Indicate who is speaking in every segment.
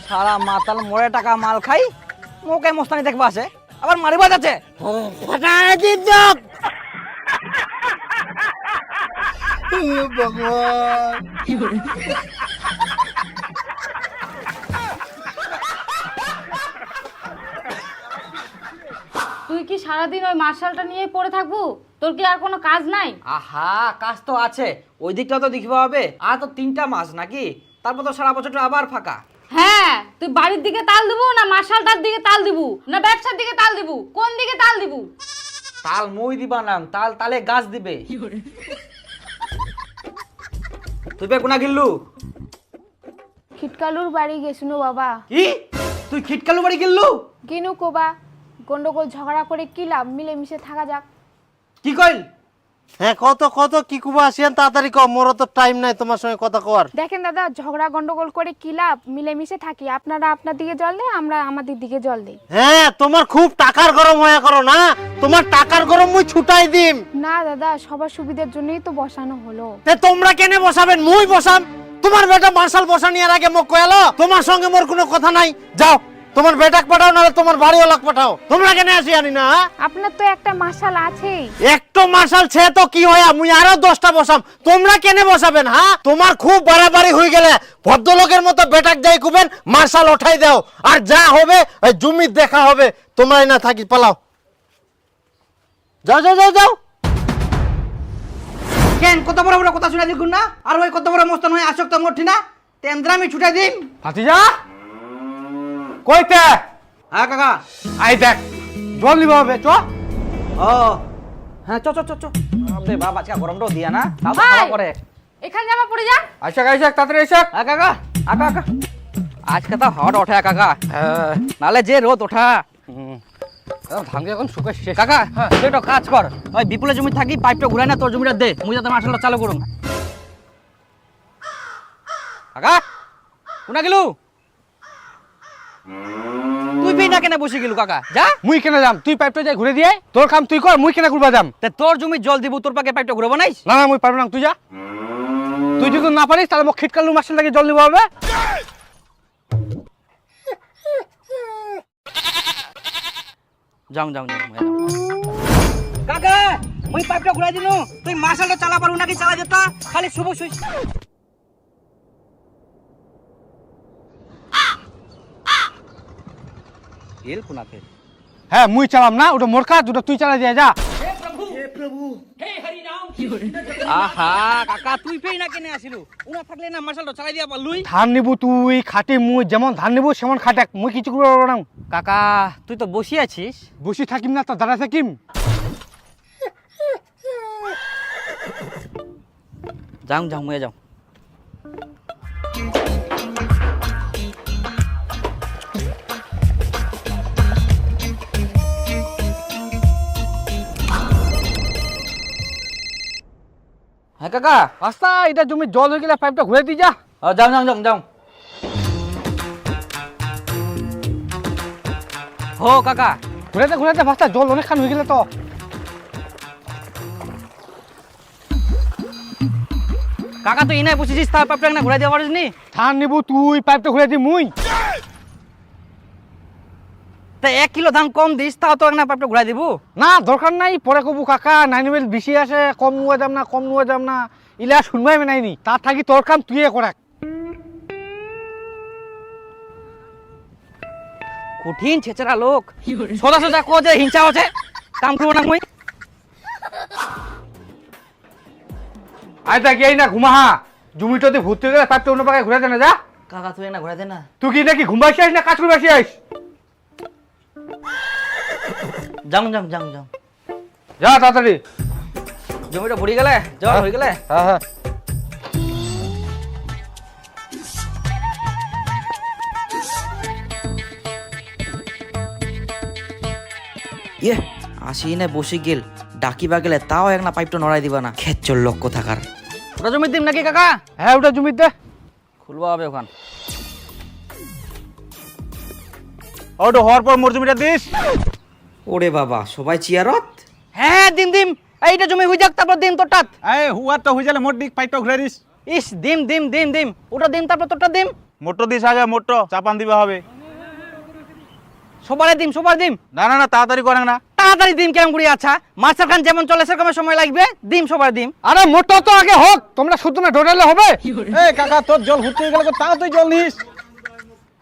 Speaker 1: সারা মাতাল মরে টাকা মাল খাই মোকে মস্তানি দেখবা আছে আবার মারিবা যাচ্ছে
Speaker 2: তুই কি সারাদিন ওই মার্শালটা নিয়ে পড়ে থাকবো? তোর কি আর কোনো কাজ নাই?
Speaker 1: আহা কাজ তো আছে, ওই দিকটা তো দেখিবা হবে। আর তো 3টা মাস নাকি, তারপর তো সারা বছরটা আবার ফাঁকা।
Speaker 2: হ্যাঁ, তুই বাড়ির দিকে তাল দিব না মার্শালটার দিকে তাল দিব না ব্যবসার দিকে তাল দিব? কোন দিকে তাল দিব?
Speaker 1: তাল মই দিবা নাম, তাল তালে গাছ দিবে। তুই বে কোনা গিল্লু?
Speaker 3: খিটকালুর বাড়ি গেছুনো বাবা।
Speaker 1: কি তুই খিটকালু বাড়ি গিল্লু?
Speaker 3: কিনু কোবা গন্ডগোল ঝগড়া করে কি লাভ, মিলেমিশে থাকা যাক।
Speaker 1: কি কইল?
Speaker 4: হ্যাঁ কত কত কি কুবা আসিয়ান তাড়াতাড়ি কম, মোর তো টাইম নাই তোমার সঙ্গে কথা কওয়ার।
Speaker 3: দেখেন দাদা, ঝগড়া গন্ডগোল করে কি লাভ, মিলেমিশে থাকি। আপনারা আপনার দিকে জল দেয়, আমরা আমাদের দিকে জল দেই।
Speaker 4: হ্যাঁ তোমার খুব টাকার গরম হয়ে করো না, তোমার টাকার গরম মুই ছুটাই দিম
Speaker 3: না দাদা, সবার সুবিধার জন্যই তো বসানো হলো।
Speaker 4: তোমরা কেনে বসাবেন? মুই বসাম? তোমার বেটা মার্শাল বসানিয়ার আগে মোক কয়ালো তোমার সঙ্গে মোর কোনো কথা নাই, যাও তোমার বেটাক পাঠাও নাহলে তোমার বাড়িওয়ালাক পাঠাও, তোমরা কেনে আসি আনি না?
Speaker 3: আপনার তো একটা মার্শাল আছেই।
Speaker 4: একটা মার্শাল ছে তো কি হয়, মুই আরো 10টা বসাম, তোমরা কেনে বসাবেন? হ্যাঁ তোমার খুব বাড়াবাড়ি হয়ে গেলে ভদ্রলোকের মতো বেটাক যাই কুবেন মার্শাল ওঠাই দাও, আর যা হবে ওই জমি দেখা হবে, তোমরাই না থাকি পালাও, যাও যাও যাও যাও।
Speaker 1: কেন কত বড় বড় কথা শুনে দিগুন না? আর ওই কত বড় মস্তান হয়ে আসক্ত মঠি না, তেন্দ্রা আমি ছুটাই দিম।
Speaker 5: ভাতিজা কইতে?
Speaker 1: হ্যাঁ কাকা।
Speaker 5: আই দেখ জল নিবা হবে, চ।
Speaker 1: ও হ্যাঁ চ চ চ চ। আবে বাবা আজকে গরমটাও দিয়া না, তাও তো
Speaker 2: ভাই!
Speaker 1: খাওয়া করে।
Speaker 2: এখানে জামা পড়ে যা।
Speaker 5: আইসা আইসা তাড়াতাড়ি আইসা।
Speaker 1: হ্যাঁ কাকা, আকা আকা। আজকে তো হট ওঠে কাকা, নালে যে রোদ ওঠা।
Speaker 5: ভাঙ্গে এখন শুকাই শেষ।
Speaker 1: কাকা তুই একটা কাজ কর, ওই বিপুলের জমি থাকি পাইপটা ঘুরাই না তোর জমিটা দে, মুই যাতে মার্শালটা চালু করুন। কাকা কোনা গেলু? তুই বি না কেন বসে গেলু কাকা? যা।
Speaker 5: মুই কেনে যাম? তুই পাইপটা যাই ঘুরে দিয়ে তোর কাম তুই কর, মুই কেনে ঘুরবা যাম?
Speaker 1: তে তোর জমি জল দিব, তোর পাকে পাইপটা ঘুরাবো নাইস?
Speaker 5: না না মুই পারবো না, তুই যা। তুই যদি না পারিস তাহলে মোক খিটকালু মার্শাল থেকে জল নিবা হবে।
Speaker 1: যাও যাও যাও কাকা, মুই পাইপটা ঘুরাই দিনু, তুই মার্শালটা চালা পারু নাকি চালা যেতা, খালি শুভ সুইচ। এল কোনা ফের।
Speaker 5: হ্যাঁ মুই চালাম না, ওটা মোর কাজ, ওটা তুই চালা দিয়ে যা।
Speaker 1: আহা কাকা তুই ফেই না কেনে আসিলু? উনা থাকলে না মার্শালটা চালাই দিয়া পারলুই।
Speaker 5: ধান নিবু তুই খাটি, মুই যেমন ধান নিবু সেমন খাটাক, মুই কিছু করবো পারবো না।
Speaker 1: কাকা তুই তো বসি আছিস।
Speaker 5: বসি থাকিম না তো দাঁড়া থাকিম?
Speaker 1: যাও যাও মুয়ে যাও। হ্যাঁ কাকা।
Speaker 5: রাস্তা এটা জমি জল হয়ে গেলে পাইপটা ঘুরে দিয়ে যা।
Speaker 1: যাও যাও যাও যাও। হো কাকা।
Speaker 5: ঘুরেতে ঘুরেতে রাস্তা জল অনেকখান হয়ে গেলে তো।
Speaker 1: কাকা তুই এনে বসেছিস, তার পাইপটা না ঘুরাই দেওয়া পারিস নি?
Speaker 5: ধান নিবু তুই পাইপটা ঘুরে দি মুই।
Speaker 1: তা 1 কিলো ধান কম দিস, তাও তো না পাইপটা ঘুরাই দিব।
Speaker 5: না দরকার নাই, পরে কবু কাকা নাইনবেল বেশি আসে, কম নুয়া যাম না, কম নুয়া যাম না, ইলা শুনবাই নাইনি, তার থাকি তোর কাম তুই করাক।
Speaker 1: কঠিন ছেচরা লোক, সোজা সোজা কো যে হিংসা আছে, কাম করবো না মুই।
Speaker 5: আয় তা গিয়ে না ঘুমাহা, জমিটাতে ভর্তি হয়ে গেলে পাইপটা অন্য পাকায় ঘুরে দে না যা।
Speaker 1: কাকা তুই না ঘুরাই দে না।
Speaker 5: তুই কি নাকি ঘুমাইছি আইস না কাজ করে আসি আইস?
Speaker 1: যাও যাও যাও যাও।
Speaker 5: যা তাড়াতাড়ি।
Speaker 1: জমিটা ভরি গেলে জল হয়ে গেলে।
Speaker 5: হ্যাঁ হ্যাঁ
Speaker 1: ইয়ে আসি না বসে গেল, ডাকিবা গেলে তাও এক না পাইপটা নড়াই দিবা না, খেচ্চর লক্ষ্য থাকার। ওটা জমির দিম নাকি কাকা?
Speaker 5: হ্যাঁ ওটা জমির দে।
Speaker 1: খুলবা হবে ওখান।
Speaker 5: ওটা হওয়ার পর মোর জমিটা দিস।
Speaker 1: ওরে বাবা সবাই চিয়ারত। হ্যাঁ দিম দিম, এইটা জমি হই যাক তারপর দিম তোরটাত।
Speaker 5: এই হুয়া তো হয়ে গেলে মোর দিক পাইপটা ঘুরে দিস।
Speaker 1: ইস দিম দিম দিম দিম, ওটা দিম তারপর তোরটা দিম।
Speaker 6: মোটর দিস আগে, মোটর চাপান দিবা হবে।
Speaker 1: সবারে দিম
Speaker 6: না না না, তাড়াতাড়ি করেন না।
Speaker 1: তাড়াতাড়ি দিম কেমন করি? আচ্ছা মাস্টার খান যেমন চলে সেরকম সময় লাগবে, দিম সবারে দিম।
Speaker 5: আরে মোটর তো আগে হোক, তোমরা শুধু না ডোডালে হবে।
Speaker 7: এই কাকা তোর জল ফুটতে গেলে তাও তুই জল নিস।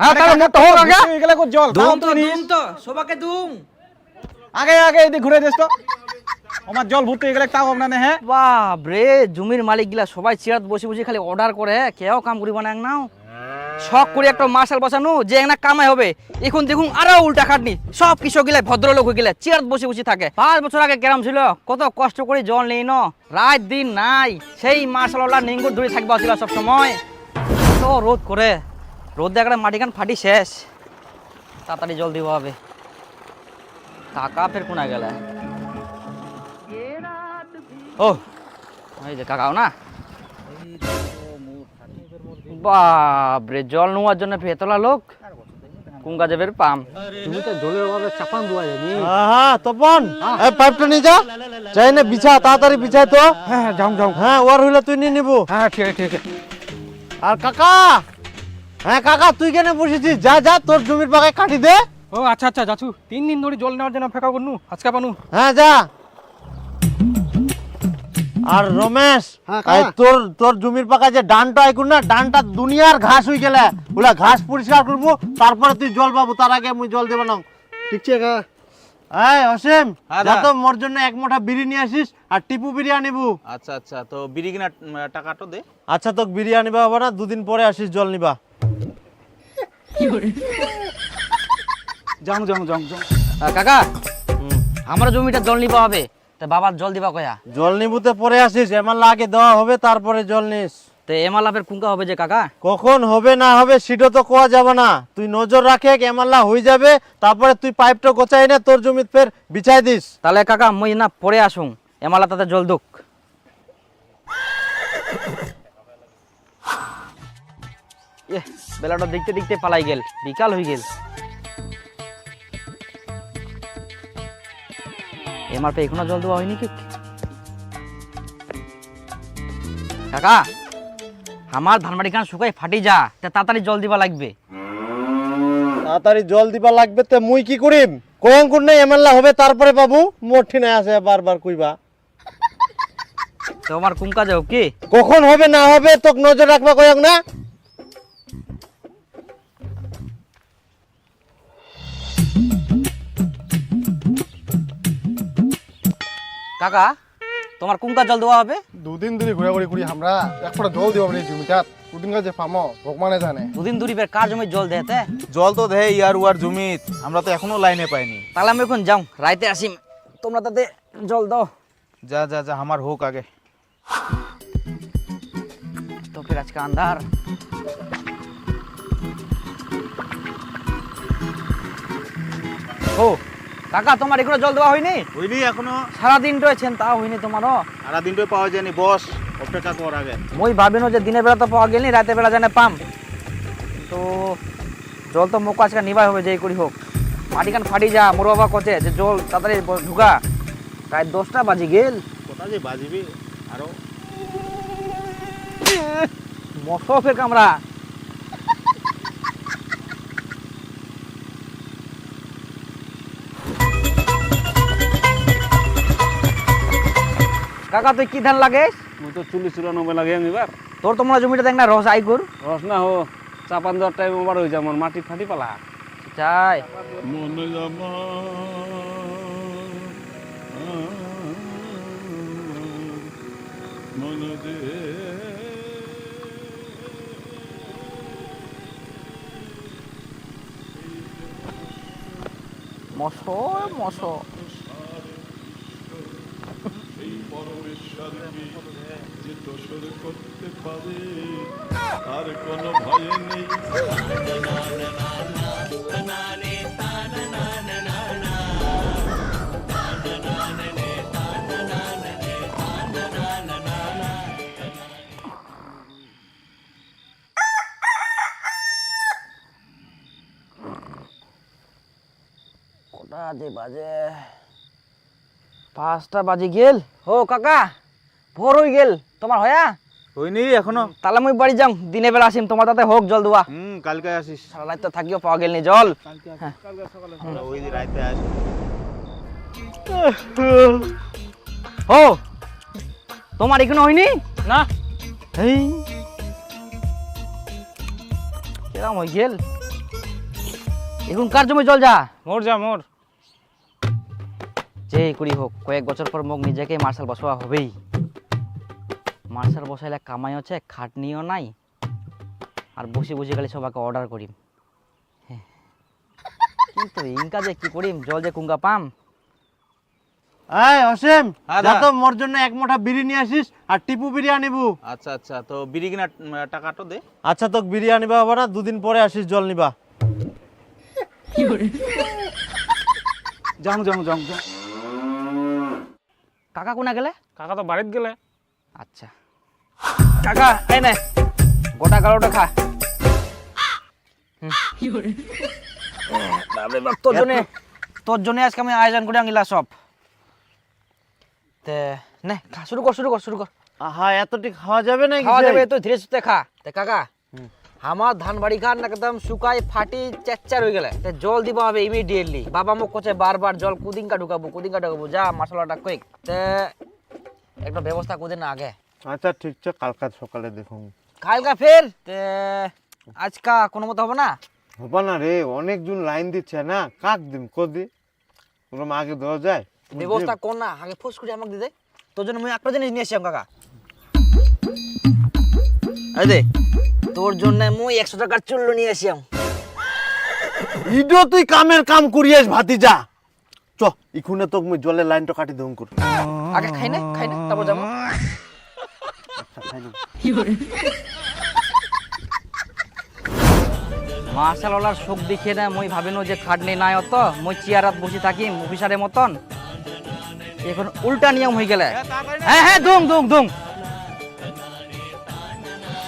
Speaker 5: হ্যাঁ তাহলে মোটর হোক আগে।
Speaker 7: ফুটতে গেলে জল তাও তুই নিস।
Speaker 1: দুম তো সবাকে দুম।
Speaker 7: আগে আগে এদিকে ঘুরে দিস তো। আমার জল ফুটতে গেলে তাও আপনার নে। হ্যাঁ
Speaker 1: বাপ রে, জমির মালিক গিলা সবাই চেয়ার বসে বসে খালি অর্ডার করে, কেউ কাম করিব না নাও। শখ করে একটা মার্শাল বসানো যে একটা কামাই হবে, এখন দেখুন আরো উল্টা খাটনি। সব কৃষক গিলা ভদ্রলোক হয়ে গেলে চেয়ার বসে বসে থাকে। 5 বছর আগে কেরাম ছিল, কত কষ্ট করে জল নেই ন, রাত দিন নাই, সেই মার্শাল নিঙ্গুর ধরে থাকবা ছিল সব সময়। তো রোদ করে, রোদ দেখলে মাটি কান ফাটি শেষ। তাড়াতাড়ি জল দিব হবে। কাকা ফের কোনা গেলে? ও এই যে কাকাও না। বাপরে, জল নেওয়ার জন্য ফেতলা লোক কুঙ্গা যাবের পাম।
Speaker 5: তুমি তো জলের অভাবে চাপান দেওয়া যায়নি।
Speaker 4: হ্যাঁ তপন, এই পাইপটা নিয়ে যা, চাই না বিছা, তাড়াতাড়ি বিছাই তো।
Speaker 5: হ্যাঁ যাও।
Speaker 4: হ্যাঁ ওর হইলে তুই নিয়ে নিবো।
Speaker 5: হ্যাঁ ঠিক আছে।
Speaker 4: আর কাকা, হ্যাঁ কাকা তুই কেন বসেছিস? যা যা, তোর জমির পাকায় কাটি দে।
Speaker 5: ও আচ্ছা যাচ্ছু, 3 দিন ধরে জল নেওয়ার জন্য অপেক্ষা করনু, আজকে পানু।
Speaker 4: হ্যাঁ যা। আর রমেশ, এই তোর জমির পাকা যে ডানটা আইকুন না, ডানটা দুনিয়ার ঘাস হয়ে গেলে, ওলা ঘাস পরিষ্কার করবো, তারপরে তুই জল পাবো, তার আগে আমি জল দেব না। ঠিক আছে কাকা? এই অসীম, যা তো মোর জন্য 1 মুঠা বিড়ি নিয়ে আসিস, আর টিপু বিড়ি আনিবু।
Speaker 6: আচ্ছা আচ্ছা, তো বিড়ি কিনা টাকাটা দে।
Speaker 4: আচ্ছা তোকে বিড়ি আনিবা হবে না, 2 দিন পরে আসিস জল নিবা।
Speaker 7: যাও।
Speaker 1: কাকা, আমার জমিটা জল নিবা হবে, তা বাবার জল দিবা কয়া?
Speaker 4: জল নিবুতে পরে আসিস, এমাল্লা আগে দেওয়া হবে, তারপরে জল নিস।
Speaker 1: তো এমালা ফের কুঙ্কা হবে যে কাকা?
Speaker 4: কখন হবে না হবে সেটা তো কোয়া যাবে না, তুই নজর রাখে, এমাল্লা হয়ে যাবে, তারপরে তুই পাইপটা গোছাই না তোর জমিতে ফের বিছাই দিস।
Speaker 1: তাহলে কাকা মই না পরে আসুন, এমালা তাতে জল দুক। বেলাটা দেখতে দেখতে পালাই গেল, বিকাল হয়ে গেল। এমার পে এখনো জল দেওয়া হয়নি কি? কাকা, আমার ধানবাড়ি খান শুকাই ফাটি যা, তা তাড়াতাড়ি জল দিবা লাগবে।
Speaker 4: তাড়াতাড়ি জল দিবা লাগবে, তে মুই কি করিম? কয়ং কোন নাই এমাল্লা হবে তারপরে পাবো, মোটি না আসে বারবার কইবা।
Speaker 1: তো আমার কুঙ্কা যাও কি?
Speaker 4: কখন হবে না হবে তোকে নজর রাখবা কয়ং না।
Speaker 1: কাকা, তোমার কুঙ্কা জল দেওয়া হবে?
Speaker 8: 2 দিন ধরে ঘোরাঘুরি করি আমরা, এক ফোঁটা জল দিব এই জমিটা, দুদিন কাজে পামো ভগবানে জানে।
Speaker 1: 2 দিন ধরে বের কার জমি জল দেতে?
Speaker 6: জল তো দে ইয়ার উয়ার জমিত, আমরা তো এখনো লাইনে পাইনি।
Speaker 1: তাহলে আমি এখন যাও, রাইতে আসিম, তোমরা তাতে জল দাও।
Speaker 6: যা যা যা, আমার হোক আগে।
Speaker 1: তো ফির আজকে আন্ধার। ও কাকা, তোমার এগুলো জল দেওয়া হয়নি?
Speaker 6: হইনি এখনো,
Speaker 1: সারাদিন রয়েছেন তা হয়নি তোমারও?
Speaker 6: সারাদিনটা পাওয়া যায়নি, বস অপেক্ষা কর আগে।
Speaker 1: মই ভাবিনো যে দিনের বেলা তো পাওয়া গেলি, রাতে বেলা জানে পাম। তো জল তো মুখ আজকে নিবাই হবে, যেই করি হোক। মাটি কান ফাটি যা, মোর বাবা কচে যে জল তাড়াতাড়ি ঢুকা, প্রায় 10টা বাজি গেল।
Speaker 6: কোথা যে বাজিবি আরো।
Speaker 1: মশো ফের কামড়া। কাকা তুই কি ধান লাগে?
Speaker 7: মুই তো 40-94 লাগে এবার।
Speaker 1: তোর তোমরা জমিটা দেখ না রস আইগুর
Speaker 7: রস না হো, চাপান দেওয়ার টাইম ওভার হয়ে যায়, আমার মাটি ফাটি পালা।
Speaker 1: চাই মশো মশো। কটা যে বাজে? 5টা বাজে গেল। ও কাকা, ভোর হয়ে গেল, তোমার হয়া?
Speaker 6: হয়নি এখনো।
Speaker 1: তাহলে মুই বাড়ি যাম, দিনে বেলা আসিম, তোমার তাতে হোক জল দেওয়া।
Speaker 6: কালকে আসিস।
Speaker 1: সারা রাত তো থাকিও পাওয়া গেল নি জল।
Speaker 6: আমরা ওই দিন রাইতে আসি।
Speaker 1: ও তোমার এখনো হয়নি?
Speaker 5: না
Speaker 1: এই কেরাম হয়ে গেল, এখন কার জমি জল যা?
Speaker 5: মোর যা মোর।
Speaker 1: যে করি হোক কয়েক বছর পর মোক নিজেকে মার্শাল বসাওয়া হবেই। মার্শাল বসাইলে কামাই হচ্ছে, খাটনিও নাই, আর বসে বসে গেলে সবাইকে অর্ডার করিম। হ্যাঁ। কিন্তু ইনকা যে কি করিম, জল যে কুঙ্গা পাম।
Speaker 4: এই অসীম,
Speaker 6: হ্যাঁ,
Speaker 4: যা
Speaker 6: দা।
Speaker 4: তো মোর জন্য এক মুঠা বিড়ি নিয়ে আসিস আর টিপু বিড়ি আনিবু।
Speaker 6: আচ্ছা আচ্ছা, তো বিড়ি কিনা টাকাটা দে।
Speaker 4: আচ্ছা তোকে বিড়ি আনিবা হবে না, দুদিন পরে আসিস জল নিবা।
Speaker 6: যাও যাও যাও যাও।
Speaker 1: কাকা কোনা গেলে?
Speaker 5: কাকা তো বাড়িত গেলে।
Speaker 1: আচ্ছা কাকা এই নে গোটা গালোটা খা। বাপরে বাপ, তোর জন্য আজকে আমি আয়োজন করে আনিলা সব। তে নে খা, শুরু কর শুরু কর শুরু কর।
Speaker 4: আহা এতটি খাওয়া যাবে না?
Speaker 1: খাওয়া যাবে তো, ধীরে সুস্থে খা। তে কাকা আমার ধান বাড়ি খান একদম শুকাই ফাটি চেচ্চার হয়ে গেলে, তে জল দিবা হবে ইমিডিয়েটলি। বাবা মুখ করছে বারবার জল কুদিনকা ঢুকাবো কুদিনকা ঢুকাবো, যা মশলাটা কুইক। তে একটা ব্যবস্থা করে না আগে।
Speaker 4: আচ্ছা ঠিক আছে, কালকা সকালে দেখুন।
Speaker 1: কালকা ফের তে আজকা কোনো মতো হবে না?
Speaker 4: হবা না রে, অনেক জন লাইন দিচ্ছে না, কাক দিম কদি ওরকম আগে দেওয়া যায়?
Speaker 1: ব্যবস্থা কর না, আগে ফোস করে আমাকে দিতে। তোর জন্য আমি একটা জিনিস নিয়ে আসছিলাম কাকা। এই দে তোর জন্য মুই 100 টাকার চুল্লু নিয়ে আসিয়াম।
Speaker 4: ইডো তুই কামের কাম করিয়াস ভাতিজা। চ ইখুনে তোক মুই জলের লাইনটা কাটি দম কর।
Speaker 1: আগে খাই না তারপর যাবো। মার্শাল ওলার শোক দেখিয়ে না মুই ভাবিনো যে খাটনি নাই অত, মুই চেয়ারাত বসে থাকি অফিসারের মতন। এখন উল্টা নিয়ম হয়ে গেলে। হ্যাঁ হ্যাঁ দুং দুং দুং